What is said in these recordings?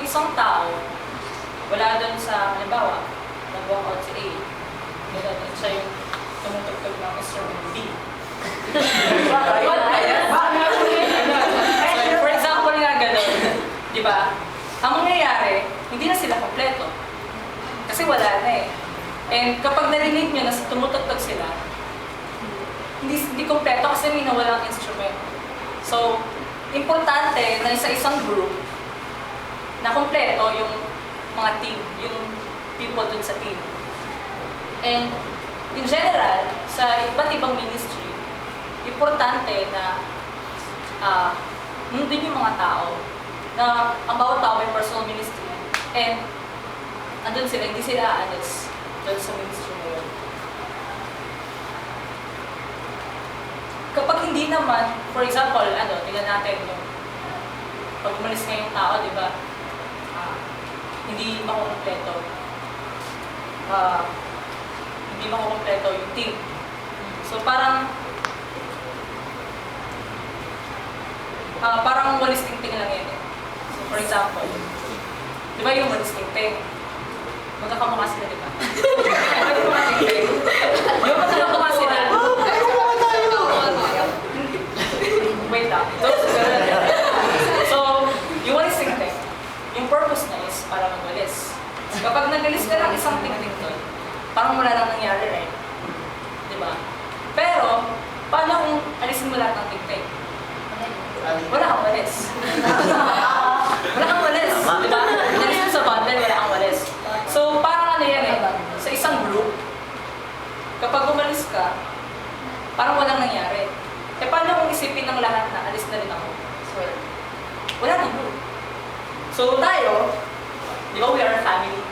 isang tao, wala doon sa, halimbawa, nag-walk out si A, siya yung tumutugtog ng instrument B. For example nga gano'n, di ba? Ang mangyayari, hindi na sila kompleto. Kasi wala na eh. And kapag narinig nyo na tumutugtog sila, hindi kompleto kasi may nawalang instrument. So, importante na sa isang group, na kompleto yung mga team, yung people dun sa team. And in general, sa iba't ibang ministry, importante na nandun yung mga tao na ang bawat tao may personal ministry and andun sila, hindi sila aalis dun sa ministry na yun. Kapag hindi naman, for example, tingnan natin yung pag umalis nga yung tao, di ba? Hindi makukumpleto. Hindi makukumpleto yung team. So parang walis tingting lang yun. So for example, di ba yung walis tingting? Magkakamukha sila, di ba? Yung magkakamukha sila. Wait lang. So, yung walis tingting, yung purpose na is para magwalis. Kapag nagalis ka ng isang tingting doon, parang wala lang nangyari, right? Di ba? Pero, paano kung alisin mo lahat ng tingting? Wala kang walis. Wala kang walis. Di ba? Nalis mo sa bundle, wala kang walis. So, parang yan eh, sa isang group, kapag umalis ka, parang walang nangyari. Eh, paano kung isipin ng lahat na alis na rin ako? Wala nang group. So, tayo, di ba we are a family?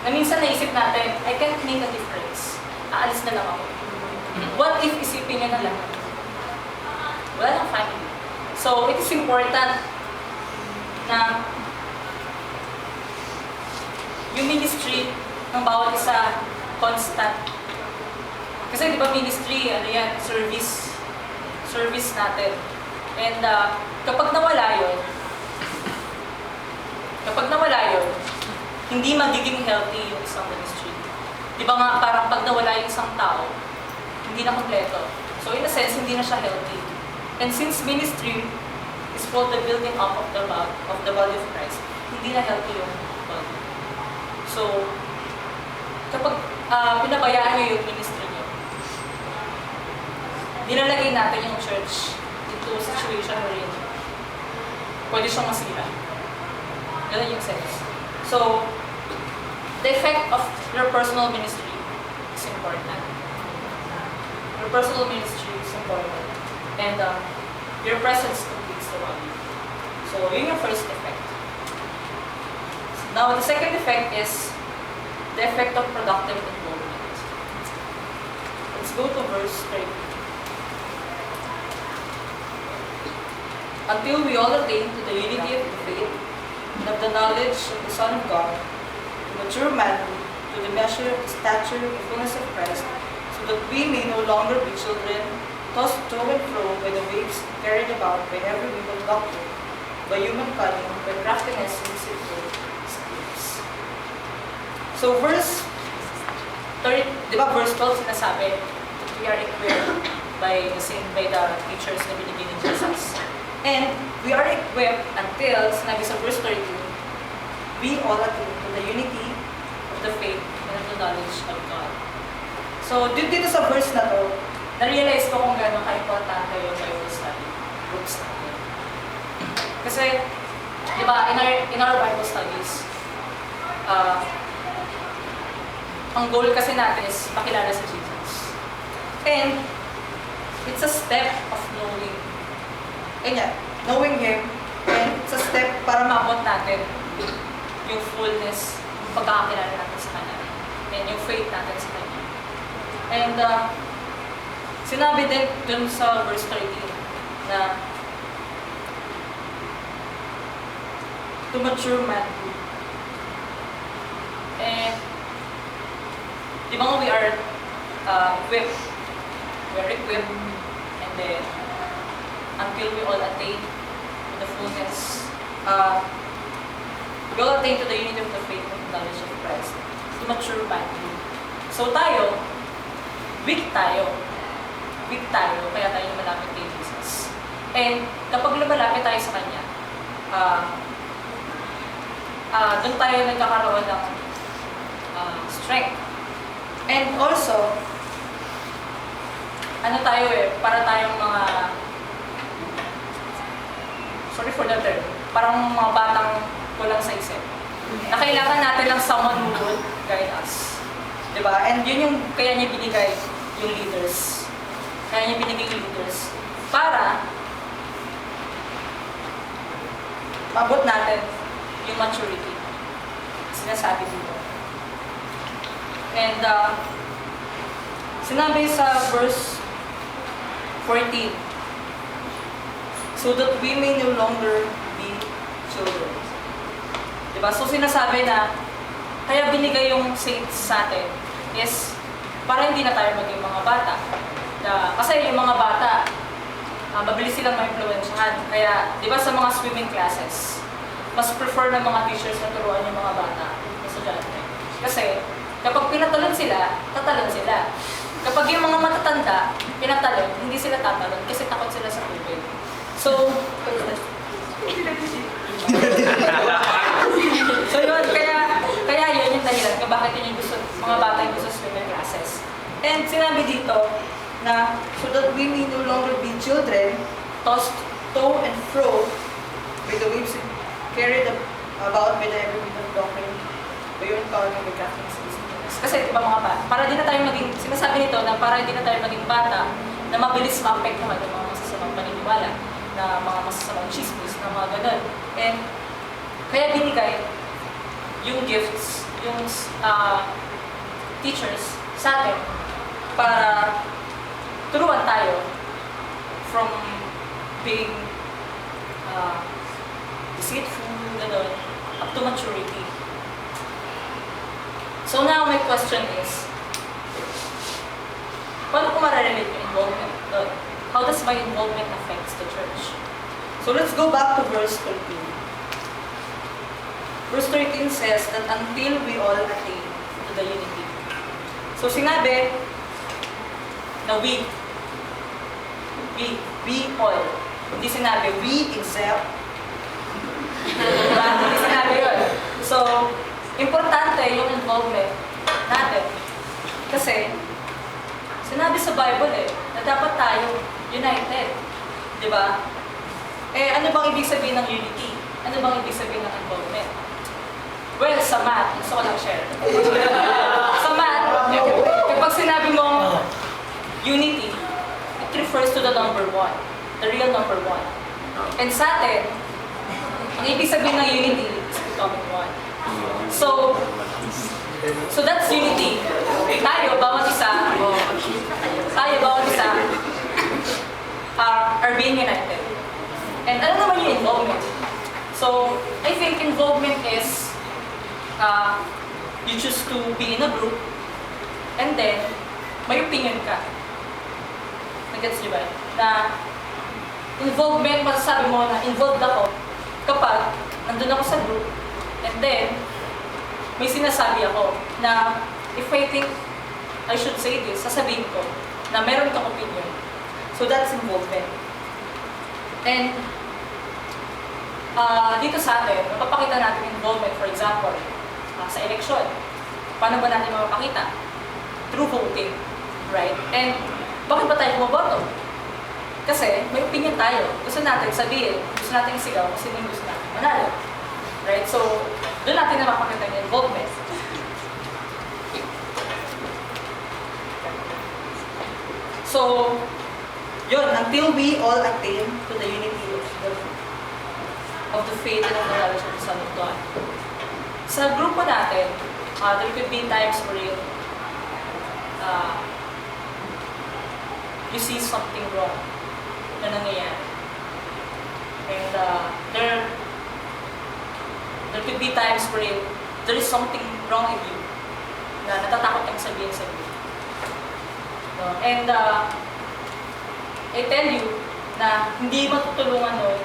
Na minsan naisip natin, I can't make a difference. Aalis na lang ako. What if isipin niya na lahat? Wala nang family. So, it is important na yung ministry ng bawat isa constant. Kasi di ba ministry, service natin. And kapag nawala yun, hindi magiging healthy yung isang ministry. Di ba nga parang pag nawala yung isang tao, hindi na kompleto. So in a sense, hindi na siya healthy. And since ministry is for the building up of the body of Christ, hindi na healthy yung body. So, kapag pinabayaan nyo yung ministry nyo, nilalagay natin yung church into a situation wherein pwede siyang masira. Ganun yung sense. So, the effect of your personal ministry is important. Your personal ministry is important. And your presence completes the body. So, yun yung first effect. Now, the second effect is the effect of productive involvement. Let's go to verse 30. Until we all attain to the unity of the faith and of the knowledge of the Son of God, to mature manhood, to the measure of the stature of the fullness of Christ, so that we may no longer be children, tossed to and fro by the waves, carried about by every wind of doctrine, by human cunning, by craftiness and deceitful schemes. So verse 30, di ba verse 12 sinasabi that we are equipped by the teachers na binigay ni Jesus. And we are equipped until, sinabi sa verse 32, we all attain to the unity of the faith and of the knowledge of God. So dito sa verse na to, na-realize ko kung gano'n ka-importante yung Bible study groups natin. Kasi, di ba, in our Bible studies, ang goal kasi natin is makilala si Jesus. And it's a step of knowing Him, and it's a step para maabot natin yung fullness, yung pagkakakilala natin sa Kanya, and yung faith natin sa Kanya. And sinabi din dun sa verse 13 na to mature manhood. And di ba nga we are equipped. We are equipped, and then until we all attain to the fullness. we all attain to the unity of the faith and knowledge of Christ, to mature manhood. So tayo, weak tayo. Weak tayo, kaya tayo malapit kay Jesus. And kapag lumalapit tayo sa Kanya, doon tayo nagkakaroon ng strength. And also, ano tayo para tayong mga, sorry for the term, parang mga batang kulang sa isip. Na kailangan natin lang someone who would guide us. Diba? And yun yung kaya niya binigay yung leaders. Kaya niya binigay yung leaders para mabot natin yung maturity. Sinasabi dito. And sinabi sa verse 14, so that we may no longer be children. Diba? So sinasabi na kaya binigay yung saints sa atin is para hindi na tayo maging mga bata. Kasi yung mga bata, mabilis silang ma-influensyahan. Kaya, di ba sa mga swimming classes, mas prefer ng mga teachers na turuan yung mga bata na estudyante. Kasi, kapag pinatalon sila, tatalon sila. Kapag yung mga matatanda, pinatalon, hindi sila tatalon kasi takot sila sa tubig. So, so yun, kaya yun yung dahilan kung bakit yun yung gusto, mga bata yung gusto swimming classes. And sinabi dito na, so that we may no longer be children, tossed to and fro by the waves carried about by the every wind of doctrine, by your empowering by crafting citizens. Kasi diba mga bata, para di na tayo maging, sinasabi nito na para di na tayo maging bata na mabilis ma-apektuhan ng mga masasamang paniniwala, na mga masasamang chismis, na mga ganun. And kaya binigay yung gifts, yung teachers sa atin para turuan tayo from being deceitful, gano'n, up to maturity. So now my question is, paano ko mararelate yung involvement doon? How does my involvement affect the church? So let's go back to verse 13. Verse 13 says that until we all attain to the unity. So sinabi na we all. Hindi sinabi we except. Diba? Hindi sinabi yun. So, importante yung involvement natin. Kasi, sinabi sa Bible na dapat tayo united. Diba? Ano bang ibig sabihin ng unity? Ano bang ibig sabihin ng involvement? Well, sa math, gusto ko lang share. Sa math, kapag sinabi mo unity, it refers to the number 1, the real number 1. And sa atin, ang ibig sabihin ng unity is becoming 1. So that's unity. Tayo, bawat isa, are being united. And ano naman yung involvement? So, I think involvement is you choose to be in a group and then may opinion ka. Nag-gets niyo ba? Na involvement, masasabi mo na involved ako kapag nandun ako sa group and then may sinasabi ako na if I think I should say this, sasabihin ko na meron kang opinion. So that's involvement. And dito sa atin, mapapakita natin involvement, for example, sa eleksyon. Paano ba natin mapapakita? Through voting, right? And bakit ba tayo bumoboto? Kasi may opinion tayo. Gusto natin sabihin, gusto natin isigaw kung sino yung gusto natin manalo. Right? So, doon natin na mapakita yung involvement. So, yun, until we all attain to the unity of the faith and of the knowledge of the Son of God. Sa grupo natin, there could be times where you see something wrong na nangyayari. And there could be times where there is something wrong in you na natatakot kang sabihin sa iyo. And I tell you na hindi matutulungan nun